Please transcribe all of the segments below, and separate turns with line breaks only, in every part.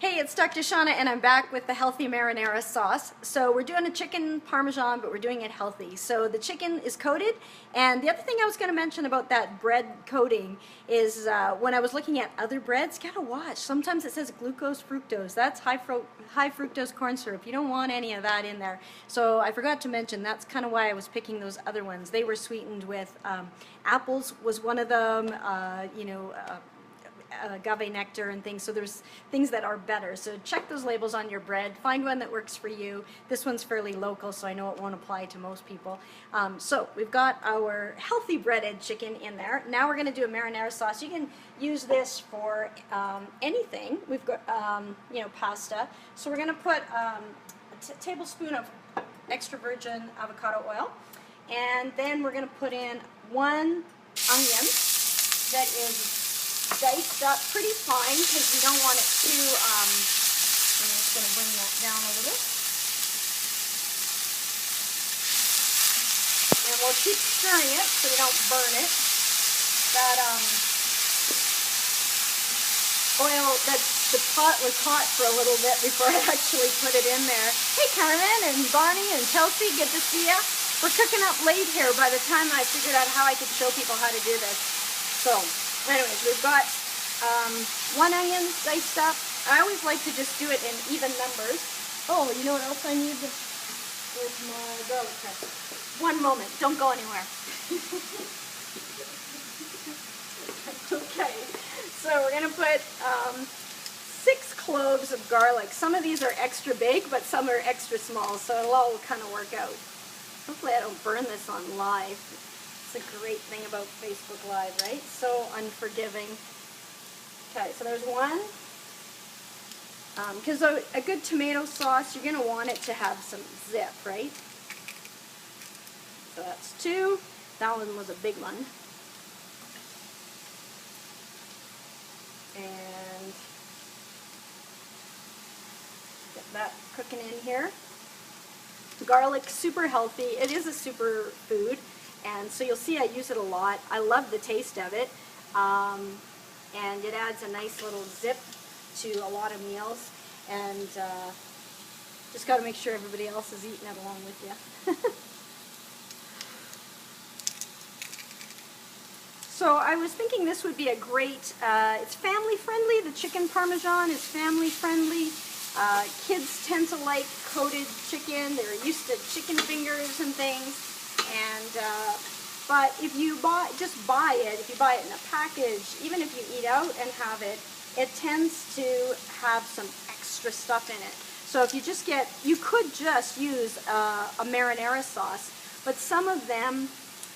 Hey, it's Dr. Shaunna and I'm back with the healthy marinara sauce. So we're doing a chicken parmesan, but we're doing it healthy. So the chicken is coated, and the other thing I was going to mention about that bread coating is when I was looking at other breads, gotta watch. Sometimes it says glucose fructose. That's high fructose corn syrup. You don't want any of that in there. So I forgot to mention that's kind of why I was picking those other ones. They were sweetened with apples was one of them, agave nectar and things, so there's things that are better. So check those labels on your bread, find one that works for you. This one's fairly local, so I know it won't apply to most people. So we've got our healthy breaded chicken in there. Now we're going to do a marinara sauce. You can use this for anything. We've got pasta, so we're going to put a tablespoon of extra virgin avocado oil, and then we're going to put in 1 onion that is diced up pretty fine because we don't want it too, I'm just going to bring that down a little. And we'll keep stirring it so we don't burn it. That oil, the pot was hot for a little bit before I actually put it in there. Hey Carmen and Bonnie and Chelsea, good to see ya. We're cooking up late here by the time I figured out how I could show people how to do this. So anyways, we've got 1 onion diced up. I always like to just do it in even numbers. Oh, you know what else I need? Where's my garlic press? One moment, don't go anywhere. Okay, so we're going to put 6 cloves of garlic. Some of these are extra big, but some are extra small, so it'll all kind of work out. Hopefully I don't burn this on live. It's a great thing about Facebook Live, right? So unforgiving. Okay, so there's 1. Because a good tomato sauce, you're going to want it to have some zip, right? So that's 2. That one was a big one. And get that cooking in here. Garlic, super healthy. It is a super food. And so you'll see I use it a lot. I love the taste of it. And it adds a nice little zip to a lot of meals. And just got to make sure everybody else is eating it along with you. So I was thinking this would be a great, it's family friendly. The chicken parmesan is family friendly. Kids tend to like coated chicken. They're used to chicken fingers and things. And but if you just buy it, if you buy it in a package, even if you eat out and have it, it tends to have some extra stuff in it. So if you just get, you could just use a marinara sauce, but some of them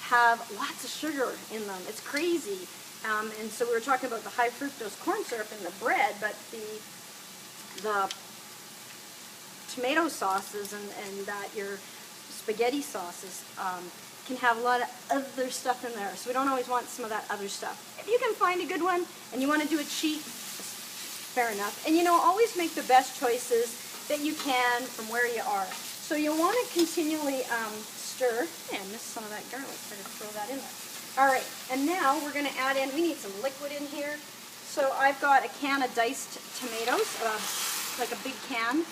have lots of sugar in them. It's crazy. And so we were talking about the high fructose corn syrup in the bread, but the tomato sauces and your spaghetti sauces can have a lot of other stuff in there, so we don't always want some of that other stuff. If you can find a good one and you want to do it cheap, fair enough. And always make the best choices that you can from where you are. So you'll want to continually stir. Hey, I missed some of that garlic, better throw that in there. Alright, and now we're going to add in, we need some liquid in here. So I've got a can of diced tomatoes, like a big can.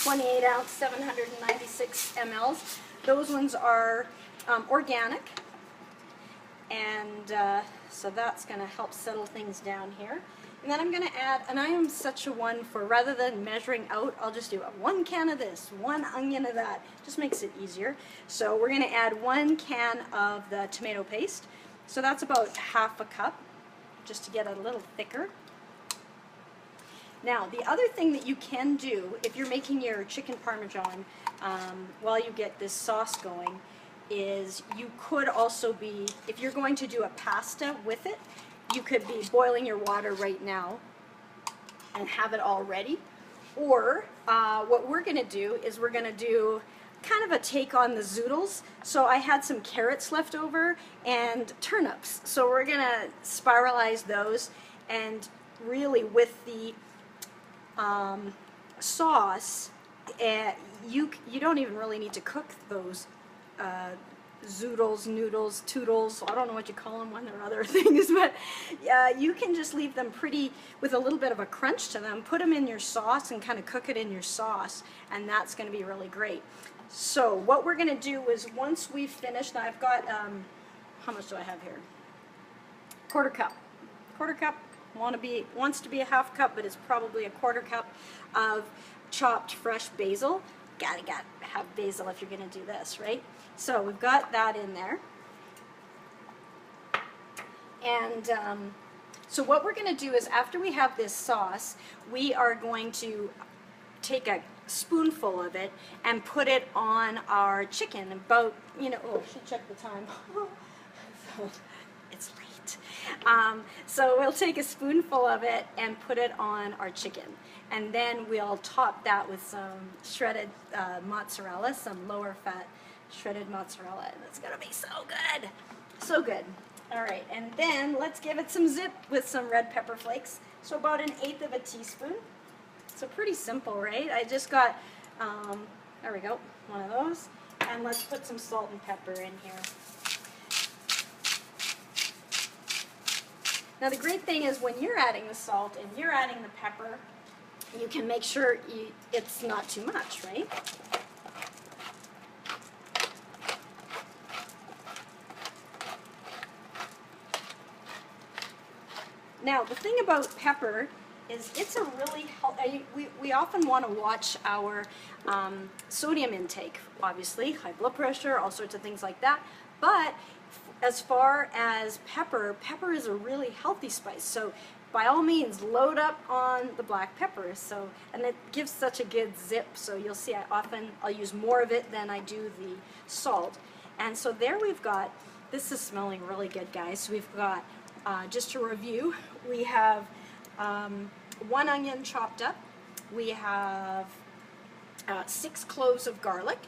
28 ounce, 796 mLs. Those ones are organic, and so that's going to help settle things down here. And then I'm going to add, and I am such a one for, rather than measuring out, I'll just do 1 can of this, 1 onion of that. Just makes it easier. So we're going to add 1 can of the tomato paste. So that's about ½ a cup, just to get it a little thicker. Now, the other thing that you can do if you're making your chicken parmesan while you get this sauce going is you could also be, if you're going to do a pasta with it, you could be boiling your water right now and have it all ready. Or what we're going to do is we're going to do kind of a take on the zoodles. So I had some carrots left over and turnips. So we're going to spiralize those, and really with the sauce, you don't even really need to cook those zoodles, noodles, toodles, I don't know what you call them when they're other things, but you can just leave them pretty, with a little bit of a crunch to them, put them in your sauce and kind of cook it in your sauce, and that's going to be really great. So what we're going to do is, once we've finished, now I've got, how much do I have here? Quarter cup. Quarter cup, wants to be a half cup, but it's probably a quarter cup of chopped fresh basil. Gotta have basil if you're going to do this, right? So we've got that in there. And so what we're going to do is, after we have this sauce, we are going to take a spoonful of it and put it on our chicken. About, you know, oh, I should check the time. It's late. So we'll take a spoonful of it and put it on our chicken. And then we'll top that with some shredded mozzarella, some lower fat shredded mozzarella. And it's going to be so good. So good. All right, and then let's give it some zip with some red pepper flakes. So about 1/8 of a teaspoon. So pretty simple, right? I just got, there we go, one of those. And let's put some salt and pepper in here. Now the great thing is, when you're adding the salt and you're adding the pepper, you can make sure it's not too much, right? Now the thing about pepper is, it's a really we often want to watch our sodium intake, obviously, high blood pressure, all sorts of things like that. But as far as pepper is a really healthy spice. So by all means, load up on the black pepper. So, and it gives such a good zip. So you'll see I'll use more of it than I do the salt. And so there we've got, this is smelling really good, guys. So we've got, just to review, we have 1 onion chopped up. We have 6 cloves of garlic,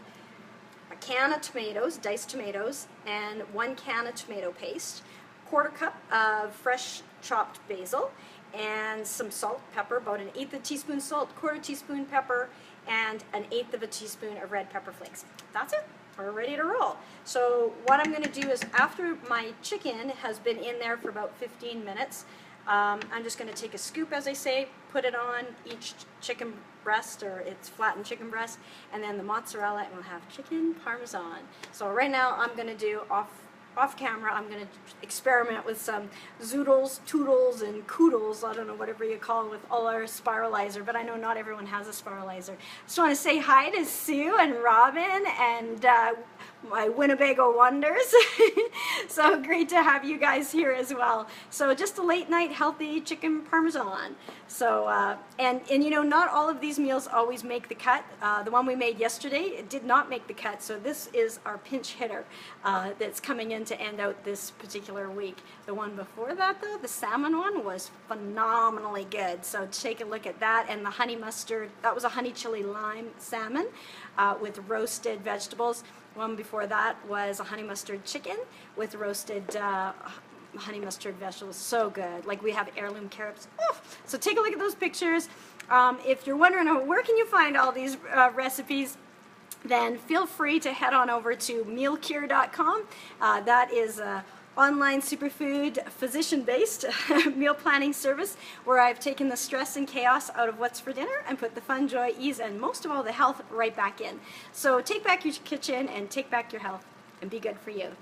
a can of tomatoes, diced tomatoes, and 1 can of tomato paste, 1/4 cup of fresh chopped basil, and some salt, pepper, about 1/8 of a teaspoon salt, 1/4 teaspoon pepper, and 1/8 of a teaspoon of red pepper flakes. That's it. We're ready to roll. So what I'm going to do is, after my chicken has been in there for about 15 minutes, I'm just going to take a scoop, as I say, put it on each chicken breast, or its flattened chicken breast, and then the mozzarella, and we'll have chicken parmesan. So right now I'm going to do, off camera, I'm going to experiment with some zoodles, toodles, and koodles, I don't know, whatever you call it, with all our spiralizer, but I know not everyone has a spiralizer. Just want to say hi to Sue and Robin and my Winnebago wonders. So great to have you guys here as well. So just a late night healthy chicken parmesan. So and you know, not all of these meals always make the cut. The one we made yesterday, it did not make the cut, so this is our pinch hitter that's coming in to end out this particular week. The one before that, though, the salmon one, was phenomenally good. So take a look at that. And the honey mustard, that was a honey chili lime salmon with roasted vegetables. One before that was a honey mustard chicken with roasted honey mustard vegetables. So good. Like, we have heirloom carrots. Oh, so take a look at those pictures. If you're wondering, where can you find all these recipes, then feel free to head on over to mealcure.com. That is an online superfood physician-based meal planning service where I've taken the stress and chaos out of what's for dinner and put the fun, joy, ease, and most of all the health right back in. So take back your kitchen and take back your health, and be good for you.